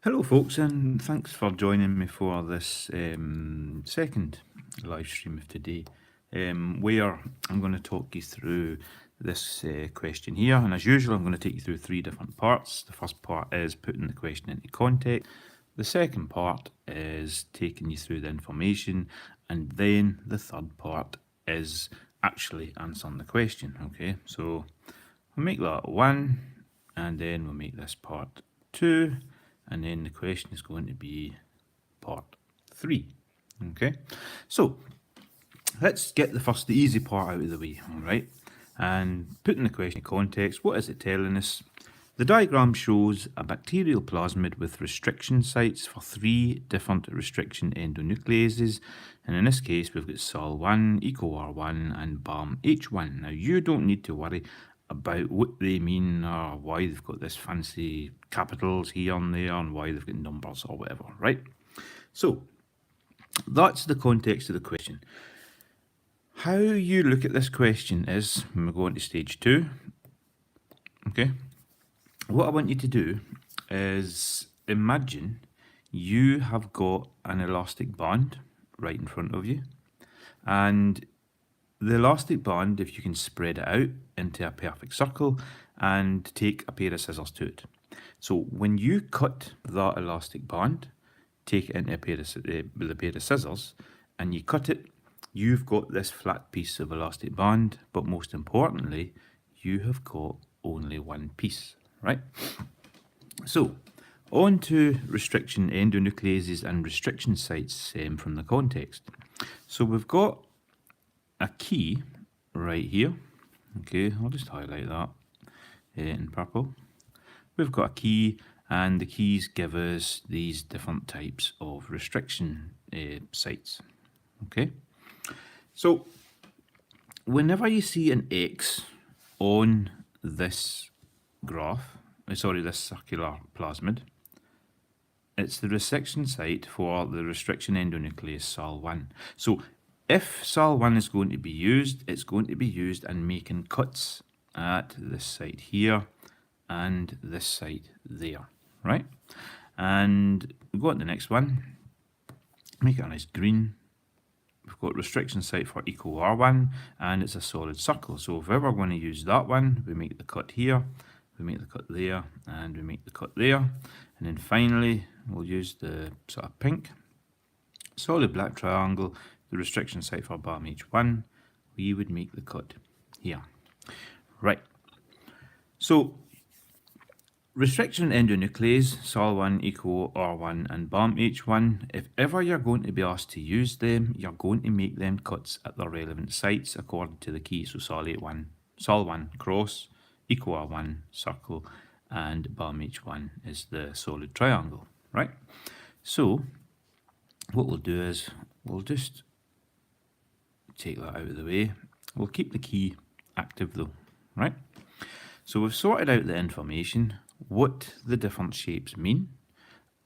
Hello folks, and thanks for joining me for this second live stream of today, where I'm going to talk you through this question here. And as usual, I'm going to take you through three different parts. The first part is putting the question into context. The second part is taking you through the information, and then the third part is actually answering the question. Okay, so we'll make that one, and then we'll make this part two, and then the question is going to be part 3. Okay, so let's get the easy part out of the way. All right, and putting the question in context, what is it telling us? The diagram shows a bacterial plasmid with restriction sites for 3 different restriction endonucleases, and in this case we've got SAL1, EcoR1 and BAMH1. Now you don't need to worry about what they mean or why they've got this fancy capitals here and there and why they've got numbers or whatever, right? So that's the context of the question. How you look at this question is, when we go into stage 2, okay, what I want you to do is imagine you have got an elastic band right in front of you, and the elastic band, if you can spread it out into a perfect circle and take a pair of scissors to it. So when you cut that elastic band, take it into with a pair of scissors and you cut it, you've got this flat piece of elastic band, but most importantly, you have got only one piece, right? So on to restriction endonucleases and restriction sites from the context. So we've got a key right here. Okay, I'll just highlight that in purple. We've got a key, and the keys give us these different types of restriction sites. Okay, so whenever you see an X on this graph, this circular plasmid, it's the restriction site for the restriction endonuclease SAL1. So if SAL1 is going to be used, it's going to be used in making cuts at this site here and this site there, right? And we go on to the next one, make it a nice green. We've got restriction site for EcoR1, and it's a solid circle. So if ever we're going to use that one, we make the cut here, we make the cut there, and we make the cut there. And then finally, we'll use the sort of pink solid black triangle, the restriction site for BAMH1, we would make the cut here. Right. So restriction endonuclease, SAL1, EcoR1 and BAMH1, if ever you're going to be asked to use them, you're going to make them cuts at the relevant sites according to the key. So SAL1 cross, EcoR1 circle, and BAMH1 is the solid triangle, right? So what we'll do is we'll just take that out of the way. We'll keep the key active though, right? So we've sorted out the information, what the different shapes mean,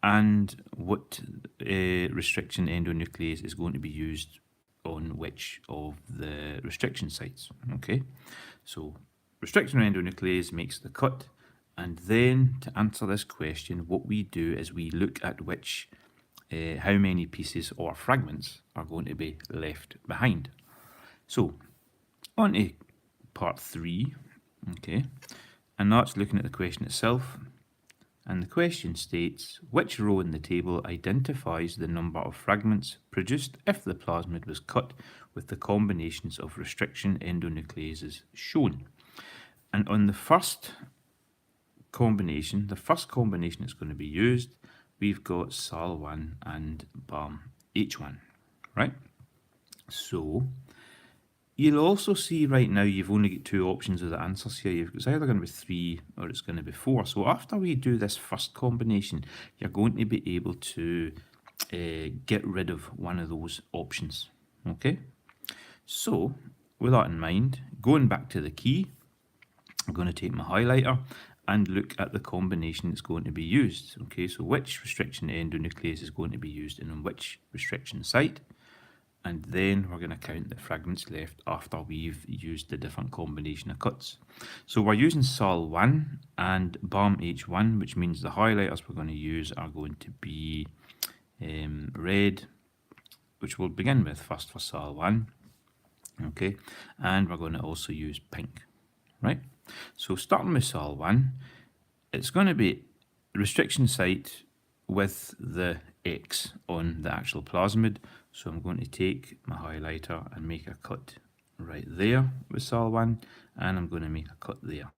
and what restriction endonuclease is going to be used on which of the restriction sites. Okay, so restriction endonuclease makes the cut, and then to answer this question, what we do is we look at which how many pieces or fragments are going to be left behind. So on to part 3, okay, and that's looking at the question itself. And the question states, which row in the table identifies the number of fragments produced if the plasmid was cut with the combinations of restriction endonucleases shown? And on the first combination that's going to be used, we've got SAL1 and BAMH1, right? So you'll also see right now you've only got 2 options of the answers here. It's either going to be 3 or it's going to be 4. So after we do this first combination, you're going to be able to get rid of one of those options. Okay, so with that in mind, going back to the key, I'm going to take my highlighter and look at the combination that's going to be used. Okay, so which restriction endonuclease is going to be used and on which restriction site. and then we're going to count the fragments left after we've used the different combination of cuts. So we're using SOL1 and BAM H1, which means the highlighters we're going to use are going to be red, which we'll begin with first for SOL1, okay, and we're going to also use pink, right? So starting with SOL1, it's going to be restriction site with the X on the actual plasmid. So I'm going to take my highlighter and make a cut right there with SOL1, and I'm going to make a cut there.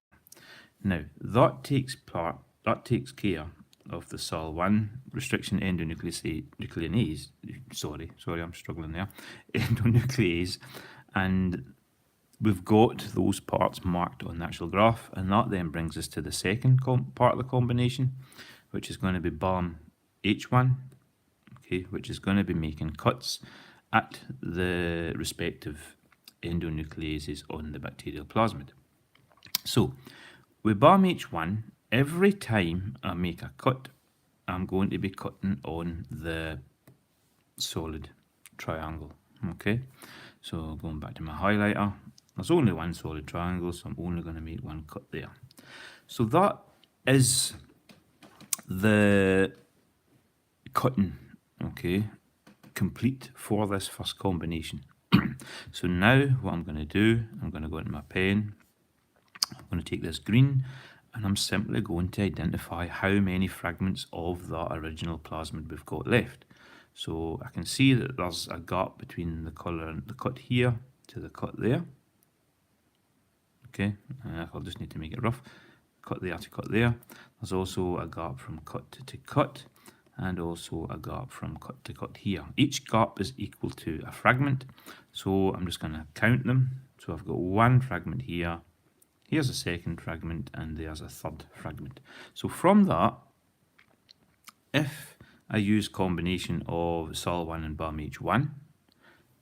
Now that takes care of the SOL1 restriction endonuclease. Sorry, I'm struggling there. Endonuclease, and we've got those parts marked on the actual graph, and that then brings us to the second part of the combination, which is going to be BAM H1, okay, which is going to be making cuts at the respective endonucleases on the bacterial plasmid. So with BAM H1, every time I make a cut, I'm going to be cutting on the solid triangle, okay? So going back to my highlighter, there's only one solid triangle, so I'm only going to make one cut there. So that is the cutting, okay, complete for this first combination. So now what I'm going to do, I'm going to go into my pen, I'm going to take this green, and I'm simply going to identify how many fragments of that original plasmid we've got left. So I can see that there's a gap between the colour and the cut here to the cut there. Okay, I'll just need to make it rough. Cut there to cut there. There's also a gap from cut to cut, and also a gap from cut to cut here. Each gap is equal to a fragment, so I'm just going to count them. So I've got one fragment here, here's a second fragment, and there's a third fragment. So from that, if I use combination of SOL1 and BAM H1,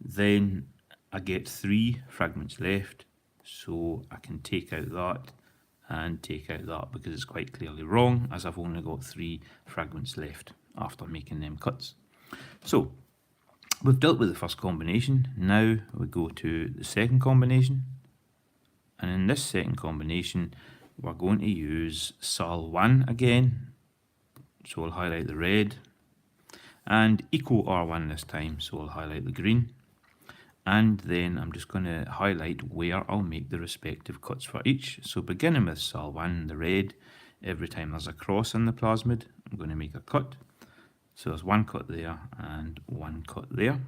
then I get 3 fragments left, so I can take out that and take out that because it's quite clearly wrong, as I've only got 3 fragments left after making them cuts. So we've dealt with the first combination. Now we go to the second combination, and in this second combination we're going to use SOL1 again, so I'll highlight the red, and equal R1 this time, so I'll highlight the green, and then I'm just going to highlight where I'll make the respective cuts for each. So beginning with SOL1, the red, every time there's a cross in the plasmid, I'm going to make a cut. So there's one cut there and one cut there.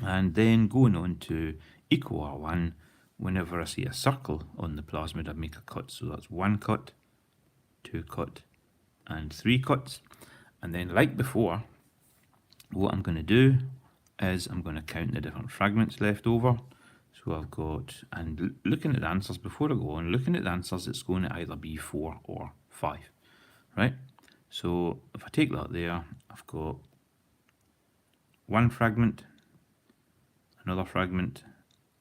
And then going on to equal R1, whenever I see a circle on the plasmid, I make a cut. So that's 1 cut, 2 cut, and 3 cuts. And then like before, what I'm going to do is I'm going to count the different fragments left over. So I've got, and looking at the answers before I go on, looking at the answers, it's going to either be 4 or 5, right? So if I take that there, I've got one fragment, another fragment,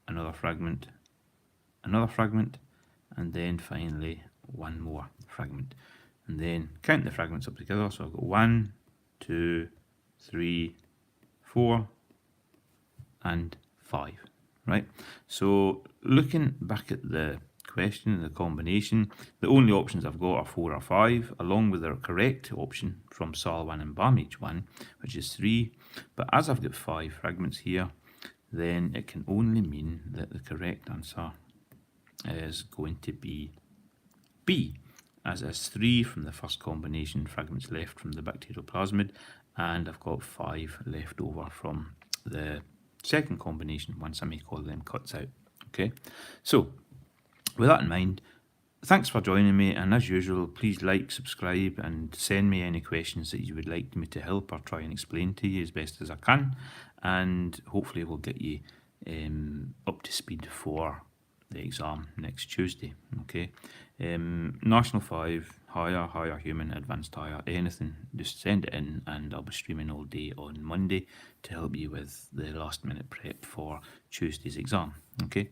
another fragment, another fragment, and then finally one more fragment. And then count the fragments up together. So I've got 1, 2, 3, 4, and 5, right? So looking back at the question and the combination, the only options I've got are 4 or 5, along with the correct option from SOL1 and BAM H1, which is 3. But as I've got 5 fragments here, then it can only mean that the correct answer is going to be B, as is 3 from the first combination fragments left from the bacterial plasmid, and I've got 5 left over from the second combination once I make all them cuts out. Okay, so with that in mind, thanks for joining me, and as usual, please like, subscribe, and send me any questions that you would like me to help or try and explain to you as best as I can, and hopefully we'll get you up to speed for the exam next Tuesday. Okay, National 5, higher, human, advanced higher, anything, just send it in, and I'll be streaming all day on Monday to help you with the last minute prep for Tuesday's exam. Okay,